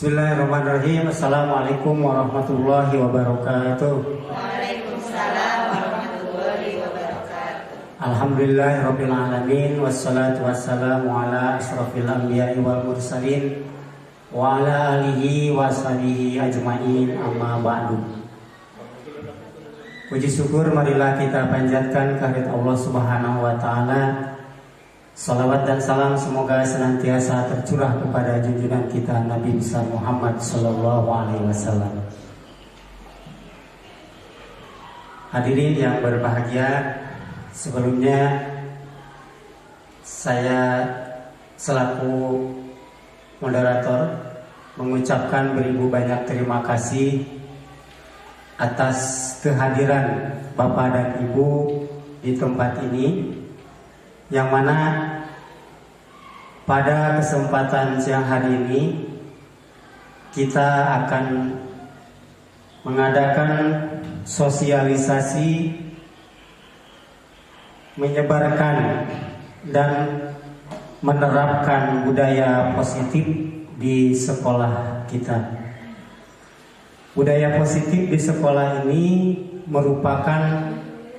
Bismillahirrahmanirrahim. Assalamualaikum warahmatullahi wabarakatuh. Waalaikumsalam warahmatullahi wabarakatuh. Alhamdulillahirabbil alamin wassalatu wassalamu ala asyrofil anbiya'i wal mursalin wa ala alihi wa sahbihi ajmain, amma ba'du. Puji syukur marilah kita panjatkan kehadirat Allah Subhanahu wa taala. Salawat dan salam semoga senantiasa tercurah kepada junjungan kita Nabi besar Muhammad sallallahu alaihi wasallam. Hadirin yang berbahagia, sebelumnya saya selaku moderator mengucapkan beribu banyak terima kasih atas kehadiran Bapak dan Ibu di tempat ini, yang mana pada kesempatan siang hari ini kita akan mengadakan sosialisasi, menyebarkan dan menerapkan budaya positif di sekolah kita. Budaya positif di sekolah ini merupakan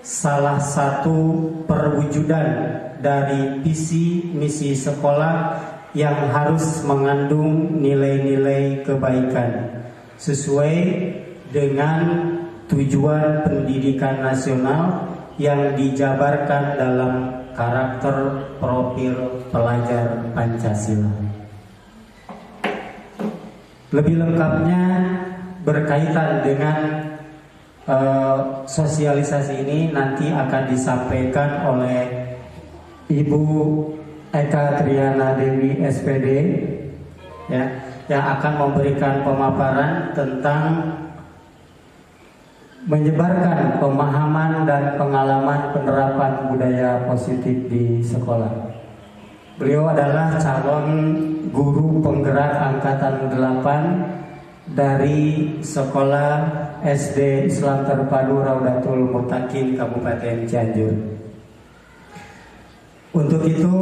salah satu perwujudan dari visi misi sekolah yang harus mengandung nilai-nilai kebaikan sesuai dengan tujuan pendidikan nasional yang dijabarkan dalam karakter profil pelajar Pancasila. Lebih lengkapnya berkaitan dengan sosialisasi ini nanti akan disampaikan oleh Ibu Eka Triana Dewi SPD, ya, yang akan memberikan pemaparan tentang menyebarkan pemahaman dan pengalaman penerapan budaya positif di sekolah. Beliau adalah calon guru penggerak angkatan 8 dari Sekolah SD Islam Terpadu Raudatul Mutakin Kabupaten Cianjur. Untuk itu,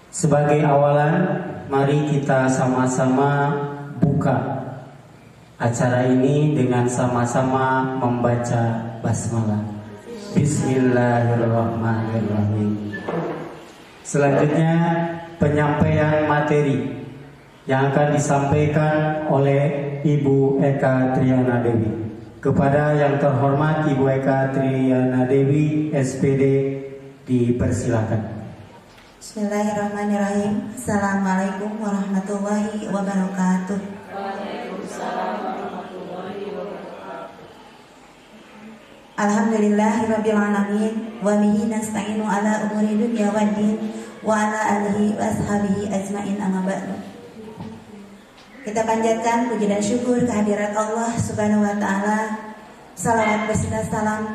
sebagai awalan, mari kita sama-sama buka acara ini dengan sama-sama membaca basmalah. Bismillahirrahmanirrahim. Selanjutnya penyampaian materi yang akan disampaikan oleh Ibu Eka Triana Dewi. Kepada yang terhormat Ibu Eka Triana Dewi SPD, dipersilakan. Bismillahirrahmanirrahim. Assalamualaikum warahmatullahi wabarakatuh. Waalaikumsalam warahmatullahi wabarakatuh. Alhamdulillahirabbil alamin wa bihi nasta'inu ala umuri dunya waddin wa ala alihi wa ashabihi ajmain, amma ba'du. Kita panjatkan puji dan syukur kehadirat Allah Subhanahu wa taala. Salawat beserta salam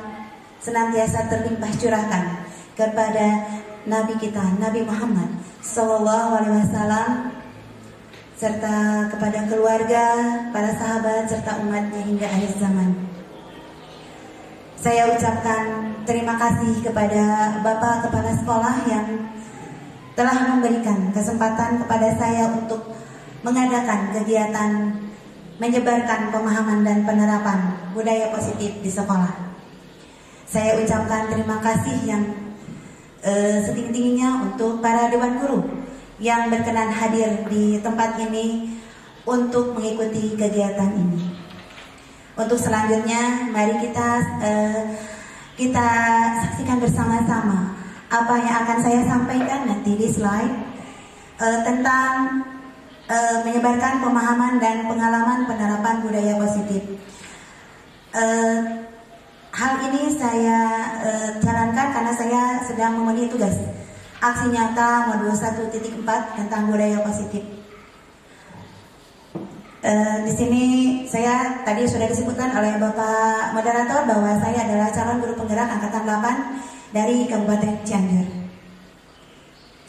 senantiasa terlimpah curahkan kepada Nabi kita Nabi Muhammad sallallahu alaihi wasallam, serta kepada keluarga, para sahabat serta umatnya hingga akhir zaman. Saya ucapkan terima kasih kepada Bapak Kepala Sekolah yang telah memberikan kesempatan kepada saya untuk mengadakan kegiatan menyebarkan pemahaman dan penerapan budaya positif di sekolah. Saya ucapkan terima kasih yang setinggi-tingginya untuk para dewan guru yang berkenan hadir di tempat ini untuk mengikuti kegiatan ini. Untuk selanjutnya, mari kita saksikan bersama-sama apa yang akan saya sampaikan nanti di slide tentang menyebarkan pemahaman dan pengalaman penerapan budaya positif. Hal ini saya jalankan karena saya sedang memenuhi tugas aksi nyata modul 1.4 tentang budaya positif. Di sini saya tadi sudah disebutkan oleh Bapak moderator bahwa saya adalah calon guru penggerak angkatan 8 dari Kabupaten Cianjur.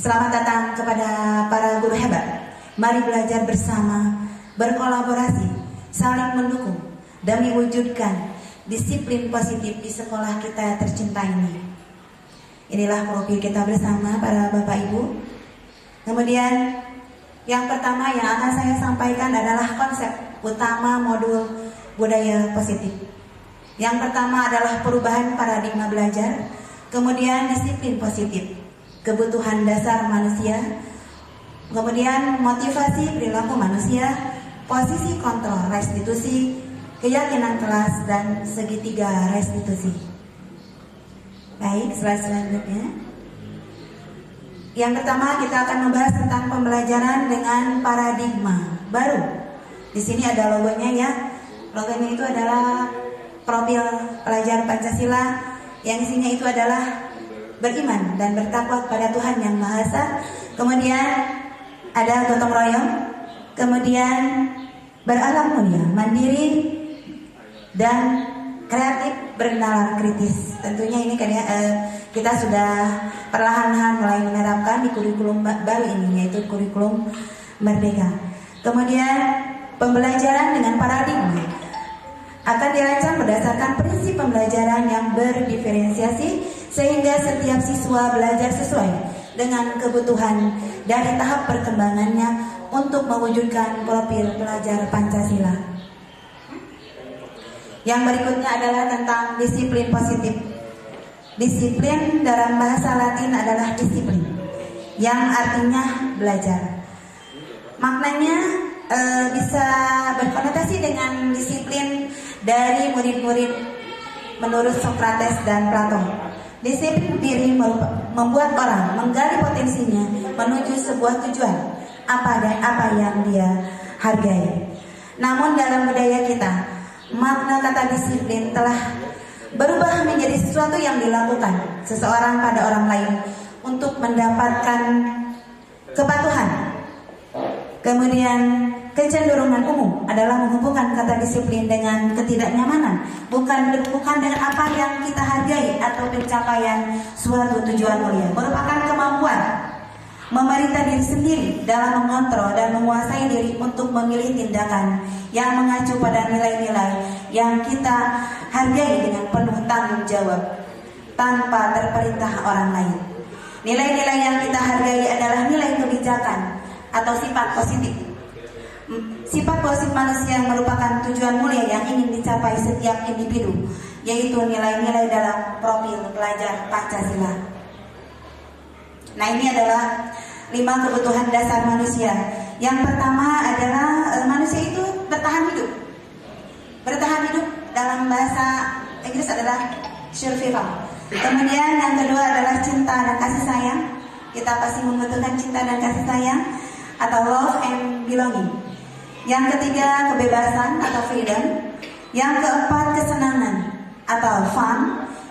Selamat datang kepada para guru hebat. Mari belajar bersama, berkolaborasi, saling mendukung demi wujudkan disiplin positif di sekolah kita tercinta ini. Inilah profil kita bersama para Bapak Ibu. Kemudian Yang pertama yang akan saya sampaikan adalah konsep utama modul budaya positif. Yang pertama adalah perubahan paradigma belajar, kemudian disiplin positif, kebutuhan dasar manusia, kemudian motivasi perilaku manusia, posisi kontrol restitusi, keyakinan kelas, dan segitiga restitusi. Baik, slide selanjutnya. Yang pertama kita akan membahas tentang pembelajaran dengan paradigma baru. Di sini ada logonya ya. Logonya itu adalah profil pelajar Pancasila yang isinya itu adalah beriman dan bertakwa kepada Tuhan Yang Maha Esa. Kemudian ada gotong royong, kemudian berakhlak mulia, mandiri, dan kreatif bernalar kritis. Tentunya ini kita sudah perlahan-lahan mulai menerapkan di kurikulum baru ini, yaitu kurikulum Merdeka. Kemudian pembelajaran dengan paradigma akan dirancang berdasarkan prinsip pembelajaran yang berdiferensiasi sehingga setiap siswa belajar sesuai dengan kebutuhan dari tahap perkembangannya untuk mewujudkan profil pelajar Pancasila. Yang berikutnya adalah tentang disiplin positif. Disiplin dalam bahasa Latin adalah disiplin, yang artinya belajar. Maknanya bisa berkonotasi dengan disiplin dari murid-murid menurut Socrates dan Plato. Disiplin diri membuat orang menggali potensinya menuju sebuah tujuan apa yang dia hargai. Namun dalam budaya kita, makna kata disiplin telah berubah menjadi sesuatu yang dilakukan seseorang pada orang lain untuk mendapatkan kepatuhan. Kemudian kecenderungan umum adalah menghubungkan kata disiplin dengan ketidaknyamanan, bukan dengan apa yang kita hargai atau pencapaian suatu tujuan mulia. Merupakan kemampuan memerintah diri sendiri dalam mengontrol dan menguasai diri untuk memilih tindakan yang mengacu pada nilai-nilai yang kita hargai dengan penuh tanggung jawab tanpa terperintah orang lain. Nilai-nilai yang kita hargai adalah nilai kebijakan atau sifat positif. Sifat positif manusia yang merupakan tujuan mulia yang ingin dicapai setiap individu, yaitu nilai-nilai dalam profil pelajar Pancasila. Nah, ini adalah 5 kebutuhan dasar manusia. Yang pertama adalah manusia itu bertahan hidup. Bertahan hidup dalam bahasa Inggris adalah survival. Kemudian yang kedua adalah cinta dan kasih sayang. Kita pasti membutuhkan cinta dan kasih sayang atau love and belonging. Yang ketiga kebebasan atau freedom. Yang keempat kesenangan atau fun.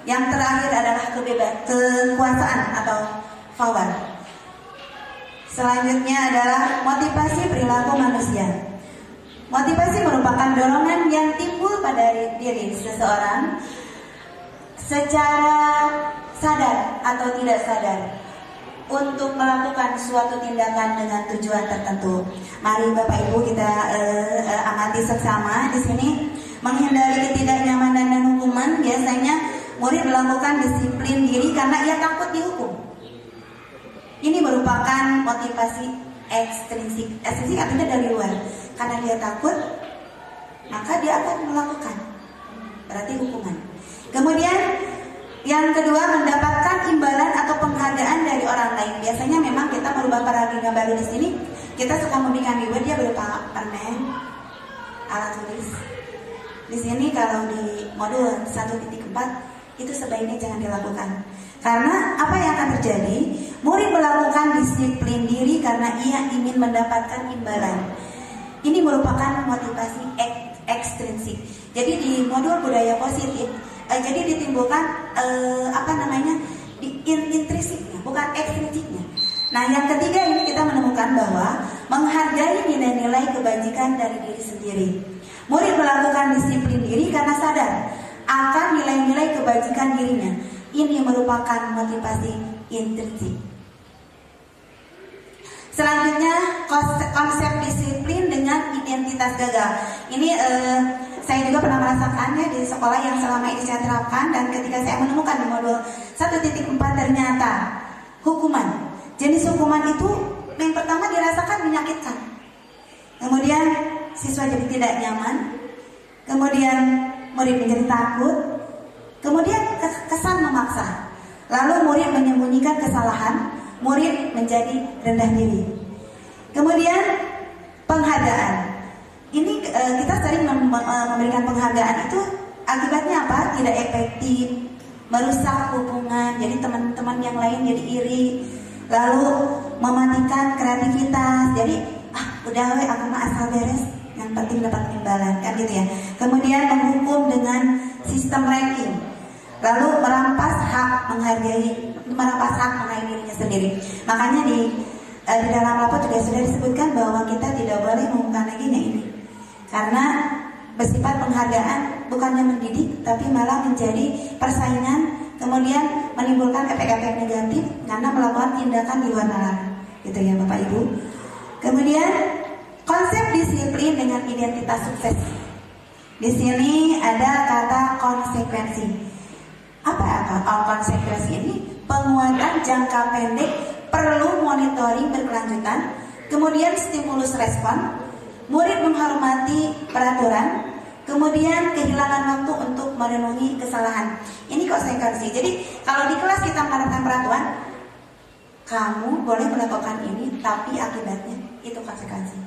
Yang terakhir adalah kekuasaan atau power. Selanjutnya adalah motivasi perilaku manusia. Motivasi merupakan dorongan yang timbul pada diri seseorang secara sadar atau tidak sadar untuk melakukan suatu tindakan dengan tujuan tertentu. Mari Bapak Ibu kita amati bersama di sini. Menghindari ketidaknyamanan dan hukuman, biasanya murid melakukan disiplin diri karena ia takut dihukum. Ini merupakan motivasi ekstrinsik. Ekstrinsik artinya dari luar. Karena dia takut, maka dia akan melakukan. Berarti hukuman. Kemudian yang kedua, mendapatkan imbalan atau penghargaan dari orang lain. Biasanya memang kita merubah paradigma baru di sini. Kita suka memberikan reward dia berupa permen, alat tulis. Di sini kalau di modul 1.4 itu sebaiknya jangan dilakukan. Karena apa yang akan terjadi? Murid melakukan disiplin diri karena ia ingin mendapatkan imbalan. Ini merupakan motivasi ekstrinsik. Jadi di modul budaya positif, jadi ditimbulkan intrinsiknya, bukan ekstrinsiknya. Nah, yang ketiga ini kita menemukan bahwa menghargai nilai-nilai kebajikan dari diri sendiri. Murid melakukan disiplin diri karena sadar akan nilai-nilai kebajikan dirinya. Ini merupakan motivasi intrinsik. Selanjutnya konsep disiplin dengan identitas gagal. Ini saya juga pernah merasakannya di sekolah yang selama ini saya terapkan, dan ketika saya menemukan di modul 1.4 ternyata hukuman. Jenis hukuman itu yang pertama dirasakan menyakitkan. Kemudian siswa jadi tidak nyaman. Kemudian murid menjadi takut. Kemudian kesan memaksa. Lalu murid menyembunyikan kesalahan. Murid menjadi rendah diri. Kemudian penghargaan. Ini kita sering memberikan penghargaan itu akibatnya apa? Tidak efektif, merusak hubungan. Jadi teman-teman yang lain jadi iri, lalu mematikan kreativitas. Jadi udah aku mah asal beres, yang penting dapat imbalan, kan gitu ya. Kemudian menghukum dengan sistem ranking, lalu merampas hak menghargai dirinya sendiri. Makanya di dalam rapor juga sudah disebutkan bahwa kita tidak boleh melakukan lagi ini, karena bersifat penghargaan bukannya mendidik, tapi malah menjadi persaingan, kemudian menimbulkan efek-efek negatif karena melakukan tindakan di luar nalar, gitu ya Bapak Ibu. Kemudian konsep disiplin dengan identitas sukses. Di sini ada kata konsekuensi. Apa konsekuensi ini? Penguatan jangka pendek perlu monitoring berkelanjutan, kemudian stimulus respon, murid menghormati peraturan, kemudian kehilangan waktu untuk merenungi kesalahan. Ini konsekuensi. Jadi kalau di kelas kita menerapkan peraturan, kamu boleh melakukan ini, tapi akibatnya itu konsekuensi.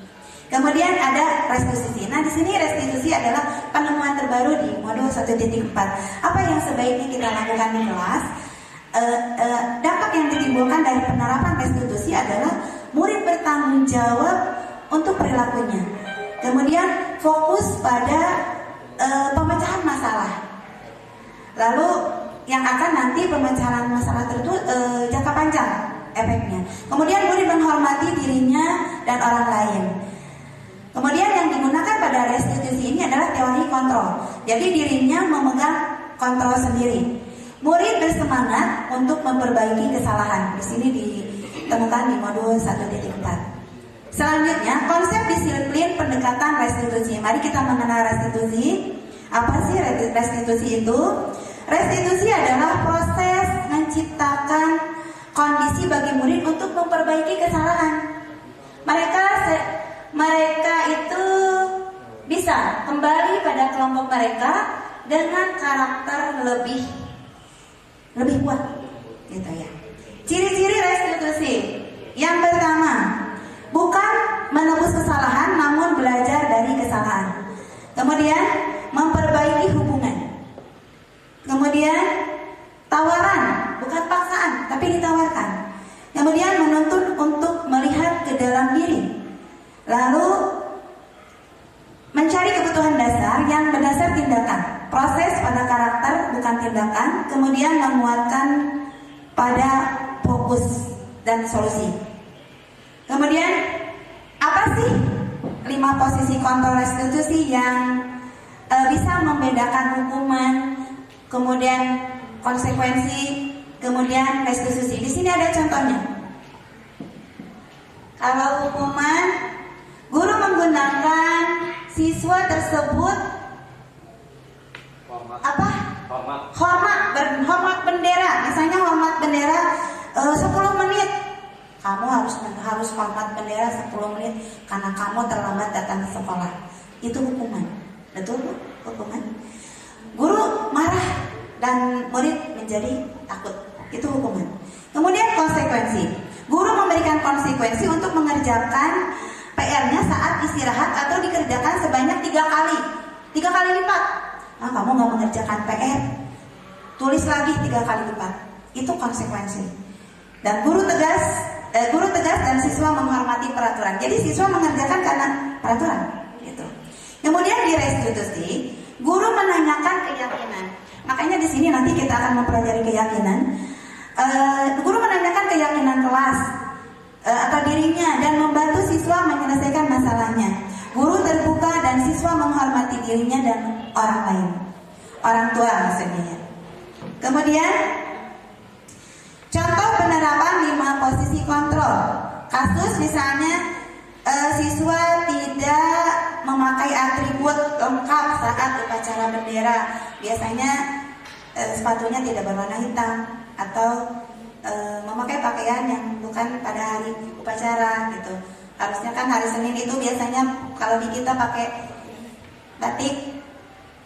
Kemudian ada restitusi. Nah, di sini restitusi adalah penemuan terbaru di modul 1.4. Apa yang sebaiknya kita lakukan di kelas? Dampak yang ditimbulkan dari penerapan restitusi adalah murid bertanggung jawab untuk perilakunya. Kemudian fokus pada pemecahan masalah. Lalu yang akan nanti pemecahan masalah itu jangka panjang efeknya. Kemudian murid menghormati dirinya dan orang lain. Kemudian yang digunakan pada restitusi ini adalah teori kontrol. Jadi dirinya memegang kontrol sendiri. Murid bersemangat untuk memperbaiki kesalahan. Di sini ditemukan di modul 1.4. Selanjutnya, konsep disiplin pendekatan restitusi. Mari kita mengenal restitusi. Apa sih restitusi itu? Restitusi adalah proses menciptakan kondisi bagi murid untuk memperbaiki kesalahan. Mereka itu bisa kembali pada kelompok mereka dengan karakter lebih kuat, gitu ya. Ciri-ciri restitusi. Yang pertama, bukan menebus kesalahan, namun belajar dari kesalahan. Kemudian memperbaiki hubungan. Kemudian tawaran, bukan paksaan, tapi ditawarkan. Kemudian menuntut untuk melihat ke dalam diri. Lalu mencari kebutuhan dasar yang berdasar tindakan. Proses pada karakter, bukan tindakan. Kemudian menguatkan pada fokus dan solusi. Kemudian apa sih 5 posisi kontrol restitusi yang bisa membedakan hukuman, kemudian konsekuensi, kemudian restitusi? Di sini ada contohnya. Kalau hukuman, guru menggunakan siswa tersebut hormat bendera. Misalnya hormat bendera 10 menit. Kamu harus hormat bendera 10 menit karena kamu terlambat datang ke sekolah. Itu hukuman. Betul, Bu? Hukuman. Guru marah dan murid menjadi takut. Itu hukuman. Kemudian konsekuensi. Guru memberikan konsekuensi untuk mengerjakan PR-nya saat istirahat atau dikerjakan sebanyak 3 kali. 3 kali lipat. Nah, kamu nggak mengerjakan PR, tulis lagi 3 kali lipat. Itu konsekuensi. Dan guru tegas dan siswa menghormati peraturan. Jadi siswa mengerjakan karena peraturan. Gitu. Kemudian di restitusi, guru menanyakan keyakinan. Makanya di sini nanti kita akan mempelajari keyakinan. Guru menanyakan keyakinan kelas atau dirinya dan membantu siswa menyelesaikan masalahnya. Guru terbuka dan siswa menghormati dirinya dan orang lain, orang tua maksudnya. Kemudian contoh penerapan 5 posisi kontrol. Kasus misalnya siswa tidak memakai atribut lengkap saat upacara bendera. Biasanya sepatunya tidak berwarna hitam atau memakai pakaian yang bukan pada hari upacara gitu. Harusnya kan hari Senin itu biasanya kalau di kita pakai batik,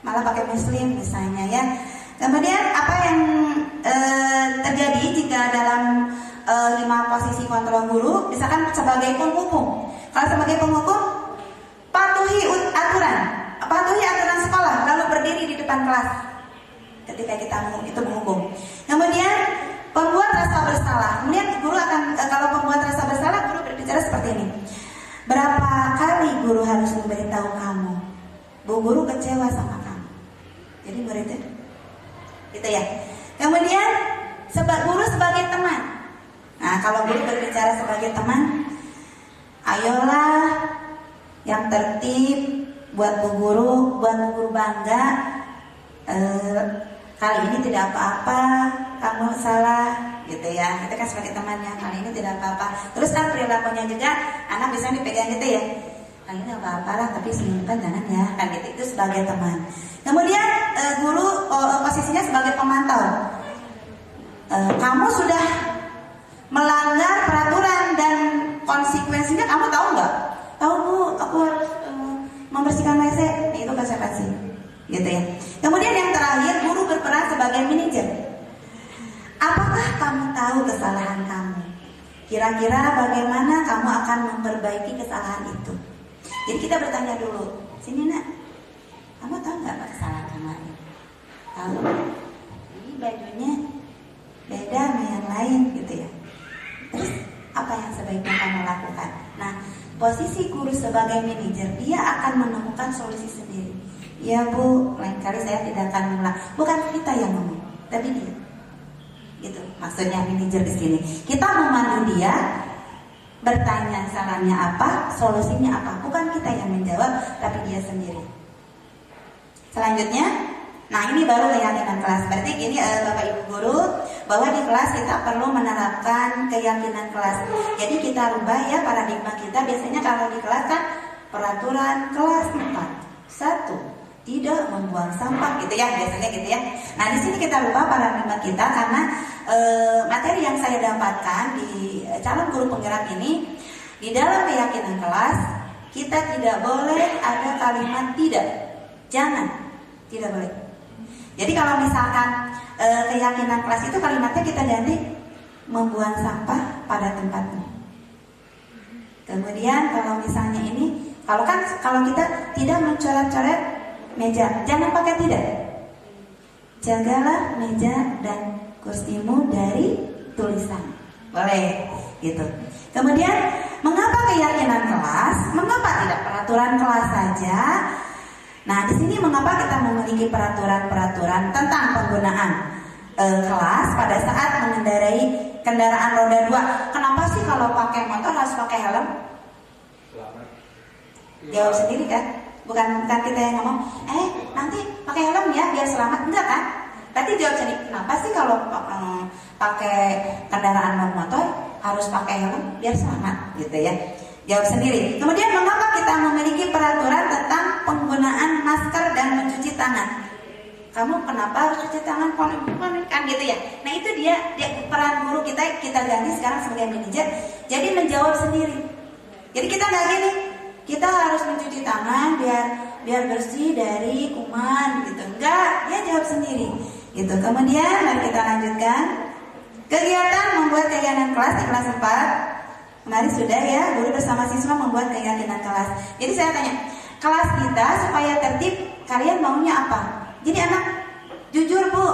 malah pakai muslim misalnya ya. Kemudian apa yang terjadi jika dalam 5 posisi kontrol guru, misalkan sebagai penghukum. Kalau sebagai penghukum, patuhi aturan sekolah, lalu berdiri di depan kelas ketika kita itu menghukum. Kemudian pembuat rasa bersalah. Kemudian guru akan kalau pembuat rasa bersalah, guru berbicara seperti ini. Berapa kali guru harus memberitahu kamu? Bu guru kecewa sama kamu. Jadi muridnya gitu ya. Kemudian guru sebagai teman. Nah, kalau guru berbicara sebagai teman, ayolah yang tertib, buat bu guru bangga. Kali ini tidak apa-apa, kamu salah, gitu ya. Kita kan sebagai temannya, kali ini tidak apa-apa. Terus kan perilakunya juga, anak bisa dipegang gitu ya. Kali ini apa-apa lah, tapi simpan jangan ya, kan gitu. Itu sebagai teman. Kemudian guru posisinya sebagai pemantau. Kamu sudah melanggar peraturan dan konsekuensinya kamu tahu nggak? Tahu bu, aku harus membersihkan WC. Nah, itu konsekuensi, gitu ya. Kemudian yang terakhir, guru berperan sebagai manajer. Apakah kamu tahu kesalahan kamu? Kira-kira bagaimana kamu akan memperbaiki kesalahan itu? Jadi kita bertanya dulu, sini nak, kamu tahu nggak kesalahan kamu ini? Tahu? Ini bajunya beda sama yang lain, gitu ya. Terus apa yang sebaiknya kamu lakukan? Nah, posisi guru sebagai manajer, dia akan menemukan solusi sendiri. Ya bu, lain kali saya tidak akan mengulang. Bukan kita yang ngomong, tapi dia. Gitu, maksudnya manajer di sini. Kita memandu dia, bertanya salahnya apa, solusinya apa. Bukan kita yang menjawab, tapi dia sendiri. Selanjutnya, nah ini baru keyakinan kelas. Berarti gini Bapak Ibu guru, bahwa di kelas kita perlu menerapkan keyakinan kelas. Jadi kita rubah ya paradigma kita. Biasanya kalau di kelas kan peraturan kelas 4. 1. Tidak membuang sampah gitu ya, biasanya gitu ya. Nah di sini kita rubah paradigma kita karena materi yang saya dapatkan di calon guru penggerak ini, di dalam keyakinan kelas kita tidak boleh ada kalimat tidak, jangan, tidak boleh. Jadi kalau misalkan keyakinan kelas itu kalimatnya kita ganti membuang sampah pada tempatnya. Kemudian kalau misalnya ini, kalau kita tidak mencoret-coret meja, jangan pakai tidak. Jagalah meja dan kursimu dari tulisan. Boleh, gitu. Kemudian, mengapa keyakinan kelas? Mengapa tidak peraturan kelas saja? Nah, di sini mengapa kita memiliki peraturan-peraturan tentang penggunaan kelas pada saat mengendarai kendaraan roda 2? Kenapa sih kalau pakai motor harus pakai helm? Jawab sendiri kan? Bukan kita yang ngomong, nanti pakai helm ya biar selamat, enggak kan? Berarti jawab sendiri, kenapa sih kalau pakai kendaraan motor harus pakai helm biar selamat, gitu ya? Jawab sendiri. Kemudian mengapa kita memiliki peraturan tentang penggunaan masker dan mencuci tangan? Kamu kenapa harus cuci tangan? Kan gitu ya? Nah itu dia peran guru kita ganti sekarang sebagai manajer. Jadi menjawab sendiri. Jadi kita nggak gini. Kita harus mencuci tangan biar bersih dari kuman gitu. Enggak, dia jawab sendiri. Gitu. Kemudian mari kita lanjutkan. Kegiatan membuat keyakinan kelas di kelas 4. Kemarin sudah ya, guru bersama siswa membuat keyakinan kelas. Jadi saya tanya, kelas kita supaya tertib, kalian maunya apa? Jadi anak jujur bu,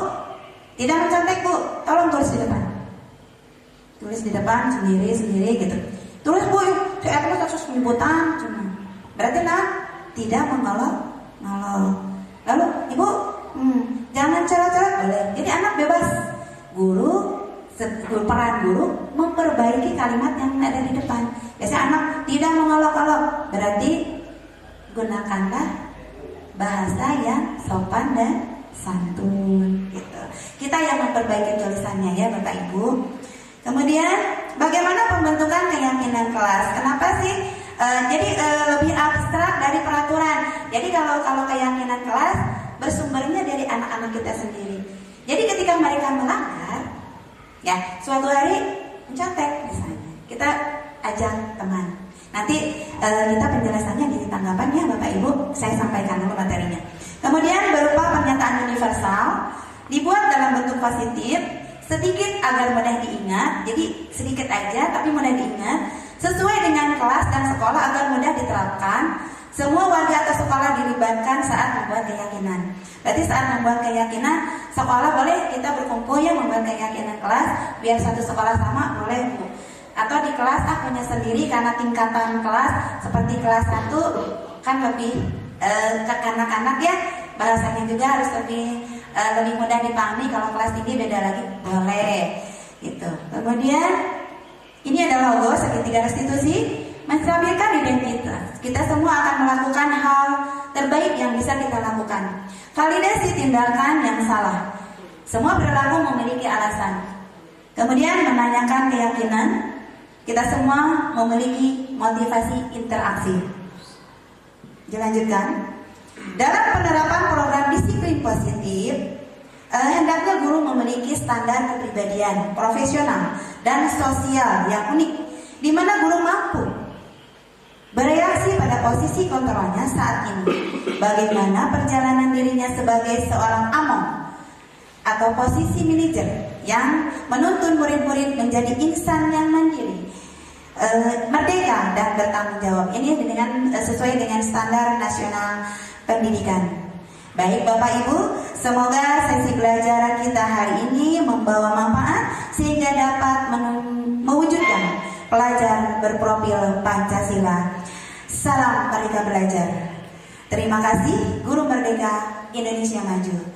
tidak mencontek bu, tolong tulis di depan. Tulis di depan sendiri gitu. Tulis bu, saya tulis kasus penyebutan cuma. Berarti tidak mengolok. Lalu ibu, jangan coret-coret boleh. Jadi anak bebas. Peran guru memperbaiki kalimat yang ada di depan. Biasanya anak tidak mengolok-olok. Berarti gunakanlah bahasa yang sopan dan santun. Gitu. Kita yang memperbaiki tulisannya ya Bapak Ibu. Kemudian bagaimana pembentukan keyakinan kelas? Kenapa sih? Jadi lebih abstrak dari peraturan. Jadi kalau keyakinan kelas bersumbernya dari anak-anak kita sendiri. Jadi ketika mereka melanggar, Ya, suatu hari mencontek misalnya. Kita ajak teman. Nanti kita penjelasannya di tanggapan ya Bapak Ibu, saya sampaikan dulu materinya. Kemudian berupa pernyataan universal, dibuat dalam bentuk positif, sedikit agar mudah diingat. Jadi sedikit aja tapi mudah diingat, sesuai dengan kelas dan sekolah agar mudah diterapkan. Semua warga atau sekolah dilibatkan saat membuat keyakinan. Berarti saat membuat keyakinan, sekolah boleh kita berkumpul ya membuat keyakinan kelas, biar satu sekolah sama boleh Bu. Atau di kelas punya sendiri karena tingkatan kelas seperti kelas 1 kan lebih ke kanak-kanak ya, bahasanya juga harus lebih mudah dipahami. Kalau kelas tinggi beda lagi, boleh gitu. Kemudian ini adalah logo segitiga restitusi, menstabilkan identitas. Kita semua akan melakukan hal terbaik yang bisa kita lakukan. Validasi tindakan yang salah. Semua perilaku memiliki alasan. Kemudian menanyakan keyakinan. Kita semua memiliki motivasi interaksi. Dilanjutkan. Dalam penerapan program disiplin positif, hendaknya guru memiliki standar kepribadian, profesional, dan sosial yang unik, di mana guru mampu bereaksi pada posisi kontrolnya saat ini. Bagaimana perjalanan dirinya sebagai seorang among atau posisi manajer yang menuntun murid-murid menjadi insan yang mandiri, merdeka dan bertanggung jawab. Ini dengan sesuai dengan standar nasional pendidikan. Baik Bapak Ibu, semoga sesi belajar kita hari ini membawa manfaat sehingga dapat mewujudkan pelajar berprofil Pancasila. Salam Merdeka Belajar. Terima kasih Guru Merdeka Indonesia Maju.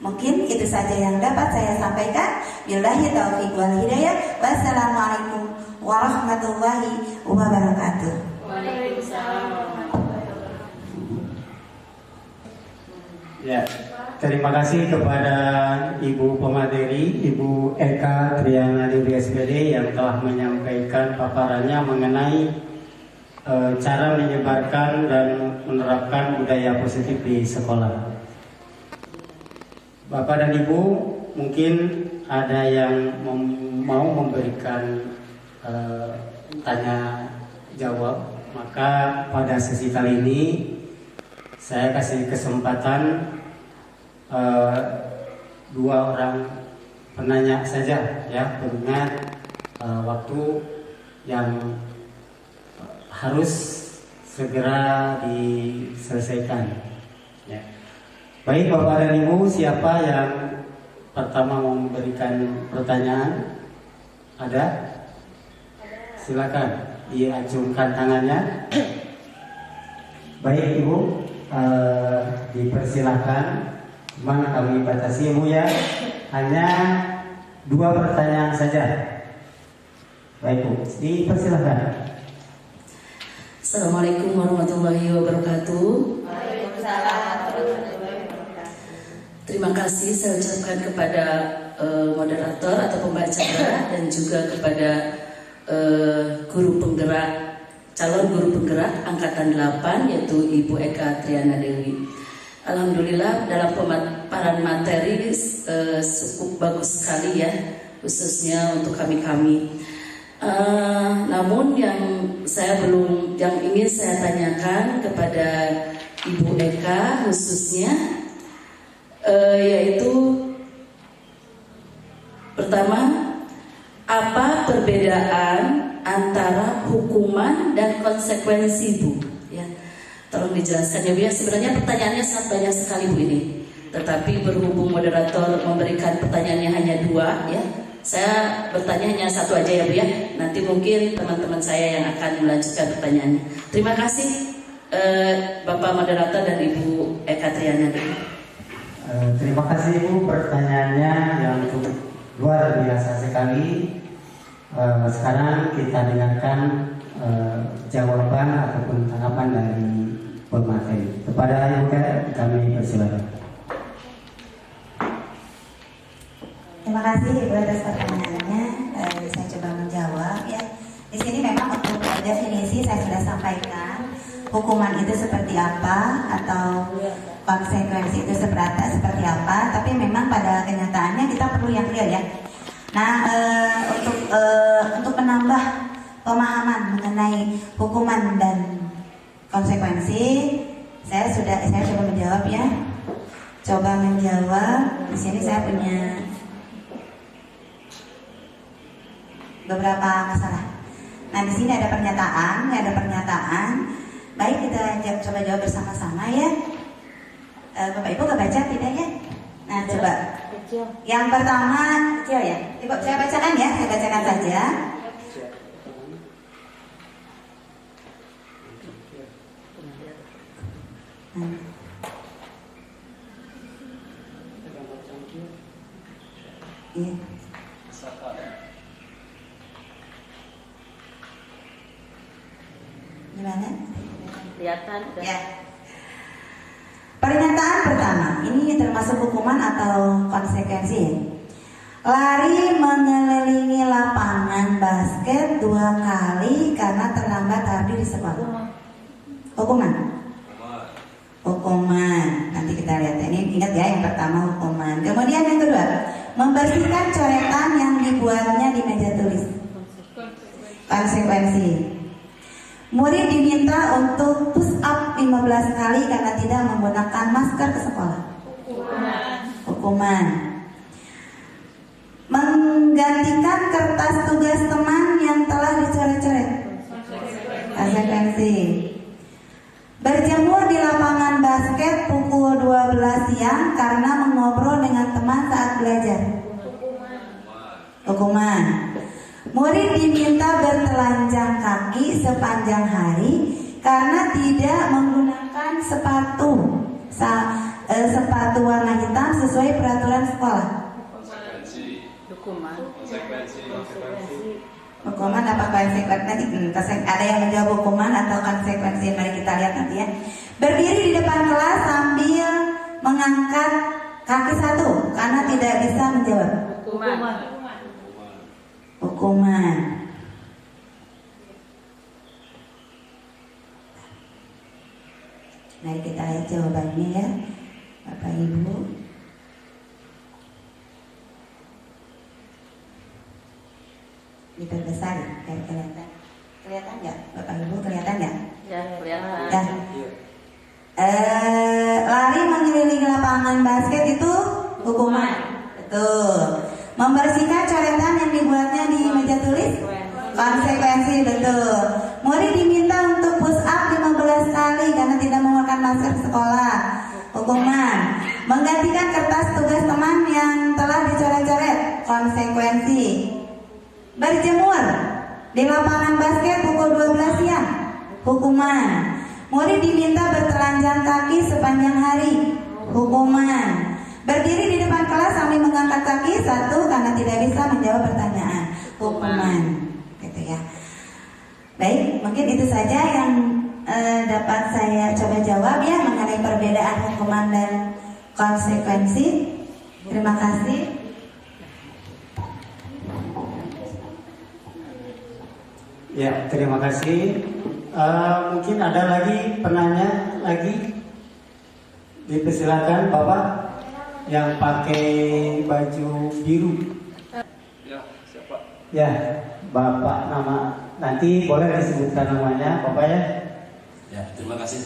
Mungkin itu saja yang dapat saya sampaikan. Billahi taufiq wal hidayah. Wassalamualaikum warahmatullahi wabarakatuh. Waalaikumsalam warahmatullahi wabarakatuh. Ya, terima kasih kepada Ibu Pemateri, Ibu Eka Triana Dewi SPD yang telah menyampaikan paparannya mengenai cara menyebarkan dan menerapkan budaya positif di sekolah. Bapak dan Ibu, mungkin ada yang mau memberikan tanya jawab, maka pada sesi kali ini saya kasih kesempatan 2 orang penanya saja ya, mengingat waktu yang harus segera diselesaikan ya. Baik Bapak dan Ibu, siapa yang pertama mau memberikan pertanyaan? Ada? Silakan diacungkan tangannya. Baik Ibu, dipersilakan. Cuman kami batasi Ibu ya, hanya 2 pertanyaan saja. Baik Bu, dipersilakan. Assalamualaikum warahmatullahi wabarakatuh. Waalaikumsalam warahmatullahi wabarakatuh. Terima kasih saya ucapkan kepada moderator atau pembacara dan juga kepada guru penggerak, calon guru penggerak angkatan 8 yaitu Ibu Eka Triana Dewi. Alhamdulillah dalam pemaparan materi cukup bagus sekali ya, khususnya untuk kami-kami. Namun yang ingin saya tanyakan kepada Ibu Eka khususnya yaitu pertama, apa perbedaan antara hukuman dan konsekuensi Bu? Ya, tolong dijelaskan ya Bu ya. Sebenarnya pertanyaannya sangat banyak sekali Bu ini, tetapi berhubung moderator memberikan pertanyaannya hanya 2 ya, saya bertanya hanya 1 aja ya Bu ya. Nanti mungkin teman-teman saya yang akan melanjutkan pertanyaannya. Terima kasih Bapak moderator dan Ibu Eka Triana. Terima kasih Ibu, pertanyaannya yang luar biasa sekali. Sekarang kita dengarkan jawaban ataupun tanggapan dari pemateri. Kepada Ibu kami persilakan. Terima kasih Ibu atas pertanyaannya. Saya coba menjawab ya. Di sini memang untuk definisi saya sudah sampaikan. Hukuman itu seperti apa atau konsekuensi itu seperti apa. Tapi memang pada kenyataannya kita perlu yang clear ya. Nah, untuk menambah pemahaman mengenai hukuman dan konsekuensi, saya coba menjawab ya. Coba menjawab. Di sini saya punya beberapa masalah. Nah, di sini ada pernyataan. Baik, kita coba jawab bersama-sama ya. Bapak Ibu kebaca tidak ya? Nah, coba. Yang pertama kecil ya. Ibu, saya bacakan ya. Saya bacakan saja. Iya. Gimana? Kelihatan udah. Ya. Pernyataan pertama, ini termasuk hukuman atau konsekuensi ya. Lari mengelilingi lapangan basket 2 kali karena terlambat hadir di sekolah. Hukuman. Nanti kita lihat. Ini ingat ya, yang pertama hukuman. Kemudian yang kedua, membersihkan coretan yang dibuatnya di meja tulis. Konsekuensi. Murid diminta untuk push up 15 kali karena tidak menggunakan masker ke sekolah. Hukuman. Menggantikan kertas tugas teman yang telah dicoret-coret. Konsekuensi. Berjemur di lapangan basket pukul 12 siang karena mengobrol dengan teman saat belajar. Hukuman. Murid diminta bertelanjang kaki sepanjang hari karena tidak menggunakan sepatu warna hitam sesuai peraturan sekolah. Hukuman apa konsekuensi? Ada yang menjawab hukuman atau konsekuensi? Mari kita lihat nanti ya. Berdiri di depan kelas sambil mengangkat kaki satu karena tidak bisa menjawab. Hukuman. Mari kita lihat jawabannya ya, Bapak Ibu. Diperbesar, kelihatan nggak, Bapak Ibu, kelihatan nggak? Ya, kelihatan. Lari mengelilingi lapangan basket itu hukuman. Betul. Membersihkan coretan yang dibuatnya di meja tulis. Konsekuensi, betul. Murid diminta untuk push up 15 kali karena tidak menggunakan masker sekolah. Hukuman. Menggantikan kertas tugas teman yang telah dicoret-coret. Konsekuensi. Berjemur di lapangan basket pukul 12 siang. Hukuman. Murid diminta bertelanjang kaki sepanjang hari. Hukuman. Berdiri di depan kelas sambil mengangkat kaki satu karena tidak bisa menjawab pertanyaan. Hukuman. Gitu ya. Baik, mungkin itu saja yang dapat saya coba jawab ya mengenai perbedaan hukuman dan konsekuensi. Terima kasih. Ya, terima kasih. Mungkin ada lagi penanya lagi. Dipersilakan Bapak yang pakai baju biru. Ya, siapa? Ya, Bapak nama nanti boleh disebutkan namanya Bapak ya. Ya, terima kasih.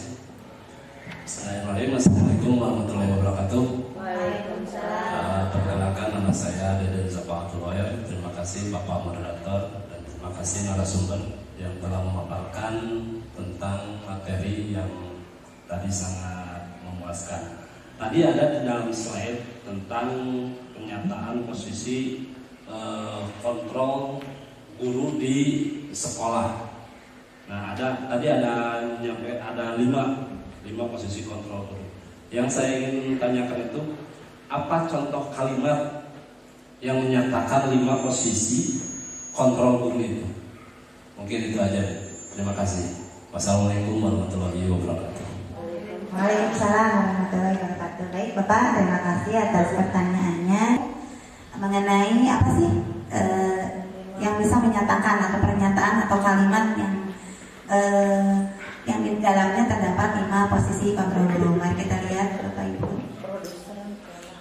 Assalamualaikum warahmatullahi wabarakatuh. Waalaikumsalam. Perkenalkan nama saya Deden Zapatul Wayar. Terima kasih Bapak moderator dan terima kasih narasumber yang telah memaparkan tentang materi yang tadi sangat memuaskan. Tadi ada di dalam slide tentang pernyataan posisi kontrol guru di sekolah. Nah, tadi ada lima posisi kontrol guru. Yang saya ingin tanyakan itu apa contoh kalimat yang menyatakan 5 posisi kontrol guru itu? Mungkin itu aja. Terima kasih. Wassalamualaikum warahmatullahi wabarakatuh. Waalaikumsalam warahmatullahi wabarakatuh. Baik Bapak, terima kasih atas pertanyaannya mengenai apa sih yang bisa menyatakan atau pernyataan atau kalimat yang di dalamnya terdapat 5 posisi kontrol guru. Mari kita lihat Bapak Ibu.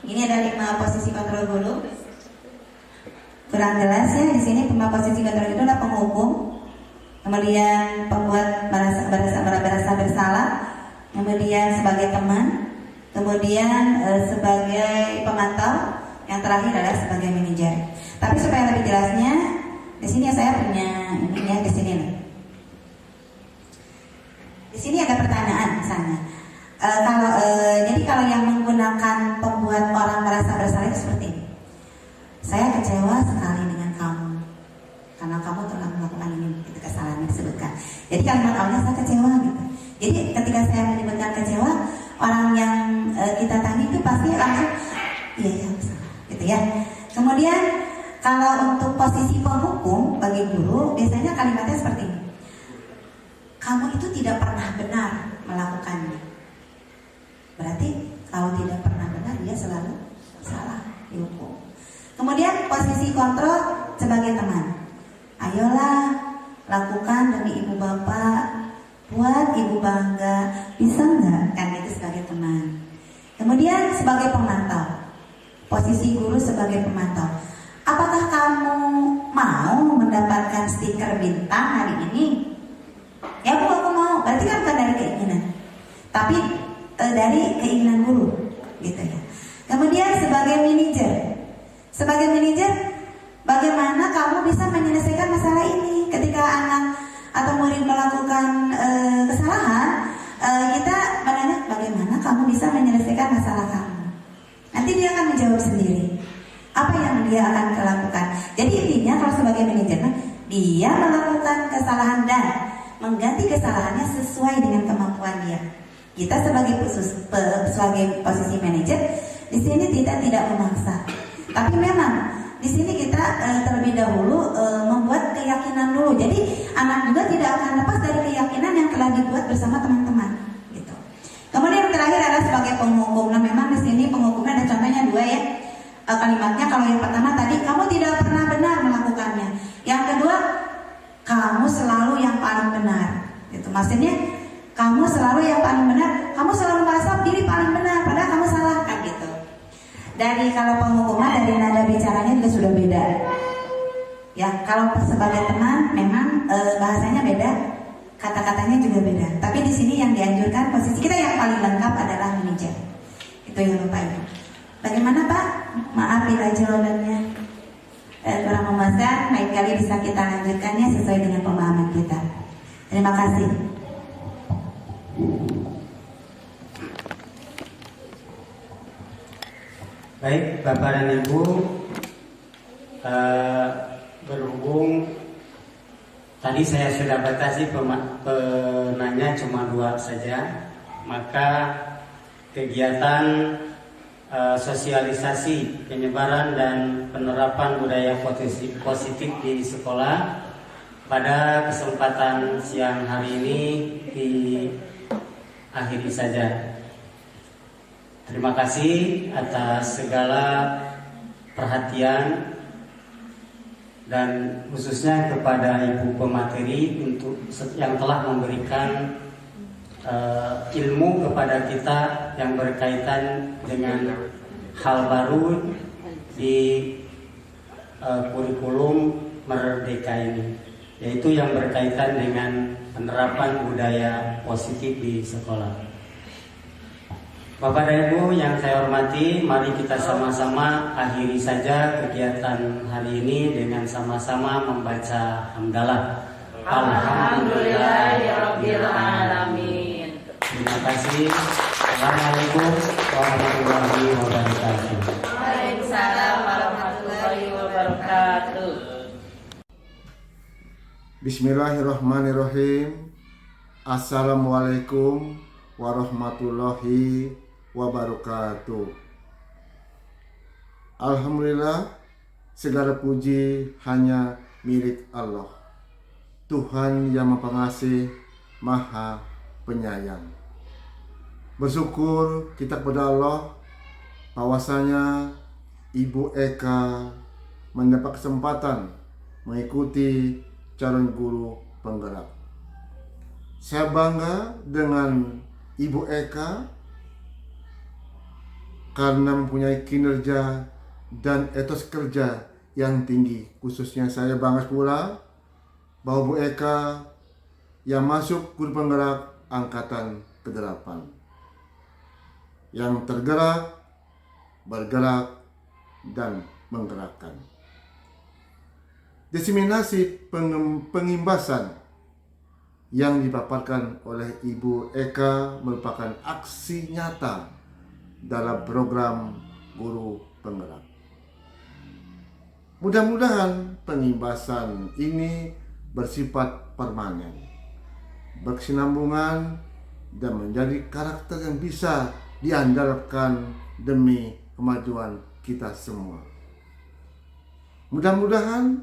Ini ada 5 posisi kontrol guru. kurang jelas ya. Di sini posisi kontrol itu adalah penghukum, kemudian pembuat merasa bersalah, kemudian sebagai teman, kemudian sebagai pemantau, yang terakhir adalah sebagai manajer. Tapi supaya lebih jelasnya, di sini saya punya ini ya, di sini nih. Di sini ada pertanyaan misalnya. Jadi kalau yang menggunakan pembuat orang merasa bersalah itu seperti ini. Saya kecewa sekali dengan kamu karena kamu telah melakukan ini, itu kesalahan yang disebutkan. Jadi kalimat awalnya saya kecewa gitu. Jadi ketika saya menyebutkan kecewa, orang yang kita tanya itu pasti langsung iya salah gitu ya. Kemudian kalau untuk posisi penghukum bagi guru, biasanya kalimatnya seperti ini. Kamu itu tidak pernah benar melakukannya. Berarti kalau tidak pernah benar, dia selalu salah dihukum. Kemudian posisi kontrol sebagai teman. Ayolah, lakukan demi ibu bapak, buat ibu bangga, bisa nggak? Kan itu sebagai teman. Kemudian sebagai pemantau, posisi guru sebagai pemantau. Apakah kamu mau mendapatkan stiker bintang hari ini? Ya bu, aku mau. Berarti kan bukan dari keinginan, tapi dari keinginan guru, gitu ya. Kemudian sebagai manajer, bagaimana kamu bisa menyelesaikan masalah ini ketika anak atau murid melakukan kesalahan? Kita menanya bagaimana kamu bisa menyelesaikan masalah kamu. Nanti dia akan menjawab sendiri apa yang dia akan lakukan. Jadi intinya kalau sebagai manajer, dia melakukan kesalahan dan mengganti kesalahannya sesuai dengan kemampuan dia. Kita sebagai posisi manajer di sini tidak memaksa, tapi memang di sini kita terlebih dahulu membuat keyakinan dulu. Jadi anak juga tidak akan lepas dari keyakinan yang telah dibuat bersama teman-teman. Gitu. Kemudian yang terakhir adalah sebagai penghukum. Nah memang di sini penghukumnya ada contohnya dua ya. Kalimatnya kalau yang pertama tadi kamu tidak pernah benar melakukannya. Yang kedua kamu selalu yang paling benar. Gitu. Maksudnya kamu selalu yang paling benar. Kamu selalu merasa diri paling benar padahal kamu salah kan gitu. Dari kalau penghukuman dari nada bicaranya juga sudah beda. Ya kalau sebagai teman memang bahasanya beda, kata-katanya juga beda. Tapi di sini yang dianjurkan posisi kita yang paling lengkap adalah manajer. Itu yang lupa itu. Bagaimana Pak? Maaf bila jawabannya kurang memuaskan. Lain kali bisa kita lanjutkannya sesuai dengan pemahaman kita. Terima kasih. Baik, Bapak dan Ibu, berhubung tadi saya sudah batasi penanya cuma 2 saja, maka kegiatan sosialisasi penyebaran dan penerapan budaya positif di sekolah pada kesempatan siang hari ini diakhiri saja. Terima kasih atas segala perhatian dan khususnya kepada Ibu pemateri untuk yang telah memberikan ilmu kepada kita yang berkaitan dengan hal baru di kurikulum Merdeka ini, yaitu yang berkaitan dengan penerapan budaya positif di sekolah. Bapak dan Ibu yang saya hormati, mari kita sama-sama akhiri saja kegiatan hari ini dengan sama-sama membaca hamdalah. Alhamdulillahirabbil alamin. Terima kasih. Assalamualaikum warahmatullahi wabarakatuh. Waalaikumsalam warahmatullahi wabarakatuh. Bismillahirrahmanirrahim. Assalamualaikum warahmatullahi wabarakatuh. Alhamdulillah, segala puji hanya milik Allah, Tuhan yang Maha Pengasih, Maha Penyayang. Bersyukur kita kepada Allah bahwasanya Ibu Eka mendapat kesempatan mengikuti calon guru penggerak. Saya bangga dengan Ibu Eka karena mempunyai kinerja dan etos kerja yang tinggi. Khususnya saya bangga pula bahwa Bu Eka yang masuk guru penggerak angkatan ke-8 yang tergerak, bergerak, dan menggerakkan. Diseminasi pengimbasan yang dipaparkan oleh Ibu Eka merupakan aksi nyata dalam program guru penggerak. Mudah-mudahan pengimbasan ini bersifat permanen, berkesinambungan, dan menjadi karakter yang bisa diandalkan demi kemajuan kita semua. Mudah-mudahan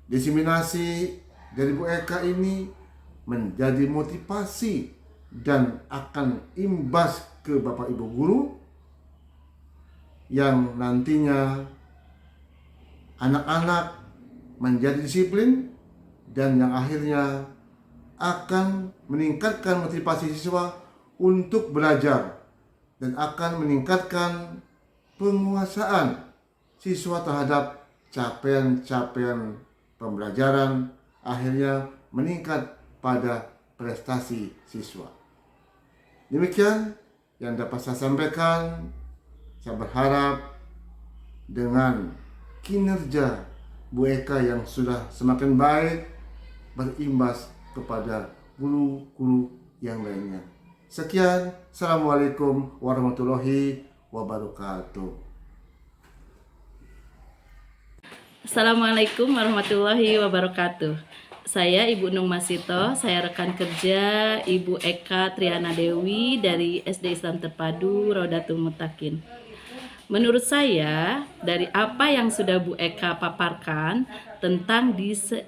diseminasi dari Bu Eka ini menjadi motivasi dan akan imbas ke Bapak Ibu guru yang nantinya anak-anak menjadi disiplin dan yang akhirnya akan meningkatkan motivasi siswa untuk belajar dan akan meningkatkan penguasaan siswa terhadap capaian-capaian pembelajaran, akhirnya meningkat pada prestasi siswa. Demikian yang dapat saya sampaikan. Saya berharap dengan kinerja Bu Eka yang sudah semakin baik berimbas kepada guru-guru yang lainnya. Sekian, Assalamualaikum warahmatullahi wabarakatuh. Assalamualaikum warahmatullahi wabarakatuh. Saya Ibu Nung Masito, saya rekan kerja Ibu Eka Triana Dewi dari SD Islam Terpadu Rodatul Mutakin. Menurut saya, dari apa yang sudah Bu Eka paparkan tentang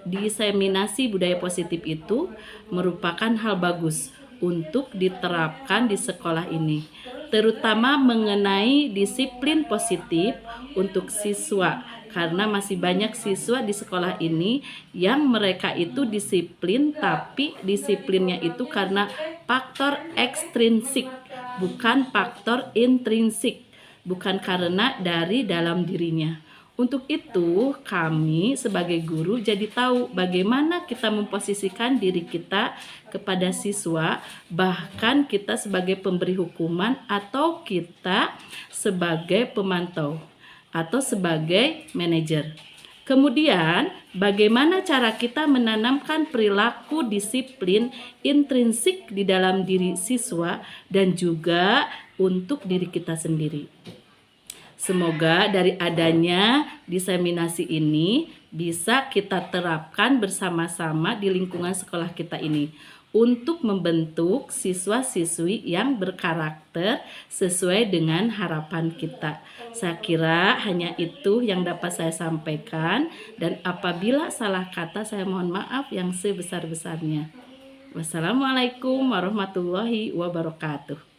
diseminasi budaya positif itu merupakan hal bagus untuk diterapkan di sekolah ini, terutama mengenai disiplin positif untuk siswa, karena masih banyak siswa di sekolah ini yang mereka itu disiplin, tapi disiplinnya itu karena faktor ekstrinsik, bukan faktor intrinsik, bukan karena dari dalam dirinya. Untuk itu, kami sebagai guru jadi tahu bagaimana kita memposisikan diri kita kepada siswa, bahkan kita sebagai pemberi hukuman atau kita sebagai pemantau atau sebagai manajer. Kemudian, bagaimana cara kita menanamkan perilaku disiplin intrinsik di dalam diri siswa dan juga untuk diri kita sendiri. Semoga dari adanya diseminasi ini bisa kita terapkan bersama-sama di lingkungan sekolah kita ini untuk membentuk siswa-siswi yang berkarakter sesuai dengan harapan kita. Saya kira hanya itu yang dapat saya sampaikan, dan apabila salah kata saya mohon maaf yang sebesar-besarnya. Wassalamualaikum warahmatullahi wabarakatuh.